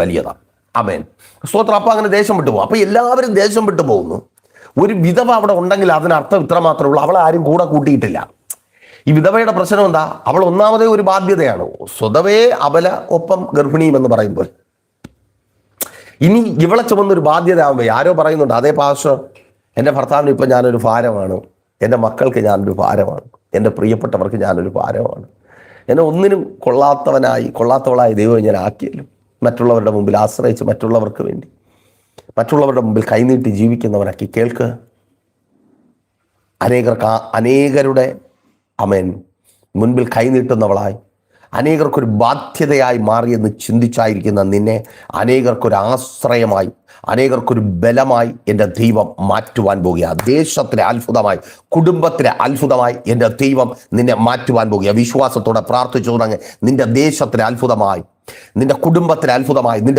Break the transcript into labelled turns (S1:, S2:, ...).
S1: വലിയതാണ്. ആമേൻ. സ്തോത്രം. അപ്പം അങ്ങനെ ദേശം വിട്ടു പോകും. അപ്പം എല്ലാവരും ദേശം വിട്ടു പോകുന്നു. ഒരു വിധവ അവിടെ ഉണ്ടെങ്കിൽ അതിനർത്ഥം ഇത്ര മാത്രമേ ഉള്ളൂ, അവളെ ആരും കൂടെ കൂട്ടിയിട്ടില്ല. ഈ വിധവയുടെ പ്രശ്നം എന്താ? അവൾ ഒന്നാമതേ ഒരു ബാധ്യതയാണ്. സ്വതവേ അബല ഒപ്പം ഗർഭിണിയും എന്ന് പറയുമ്പോൾ ഇനി ഇവളെ ചുമന്നൊരു ബാധ്യത ആകുമ്പോൾ ആരോ പറയുന്നുണ്ട്, അതേ പാസ്റ്റർ, എൻ്റെ ഭർത്താവിന് ഇപ്പം ഞാനൊരു ഭാരമാണ്, എൻ്റെ മക്കൾക്ക് ഞാനൊരു ഭാരമാണ്, എൻ്റെ പ്രിയപ്പെട്ടവർക്ക് ഞാനൊരു ഭാരമാണ്, എന്നെ ഒന്നിനും കൊള്ളാത്തവളായി ദൈവം ഞാൻ ആക്കിയല്ലോ. മറ്റുള്ളവരുടെ മുമ്പിൽ ആശ്രയിച്ച് മറ്റുള്ളവർക്ക് വേണ്ടി മറ്റുള്ളവരുടെ മുമ്പിൽ കൈനീട്ടി ജീവിക്കുന്നവനാക്കി. കേൾക്ക്, അനേകരുടെ ആമേൻ മുൻപിൽ കൈനീട്ടുന്നവളായി, അനേകർക്കൊരു ബാധ്യതയായി മാറിയെന്ന് ചിന്തിച്ചായിരിക്കുന്ന നിന്നെ അനേകർക്കൊരു ആശ്രയമായി, അനേകർക്കൊരു ബലമായി എൻ്റെ ദൈവം മാറ്റുവാൻ പോകുക. ദേശത്തിലെ അത്ഭുതമായി, കുടുംബത്തിലെ അത്ഭുതമായി എൻ്റെ ദൈവം നിന്നെ മാറ്റുവാൻ പോകുക. വിശ്വാസത്തോടെ പ്രാർത്ഥിച്ചു തുടങ്ങി. നിന്റെ ദേശത്തിലെ അത്ഭുതമായി, നിന്റെ കുടുംബത്തിലെ അത്ഭുതമായി, നിന്റെ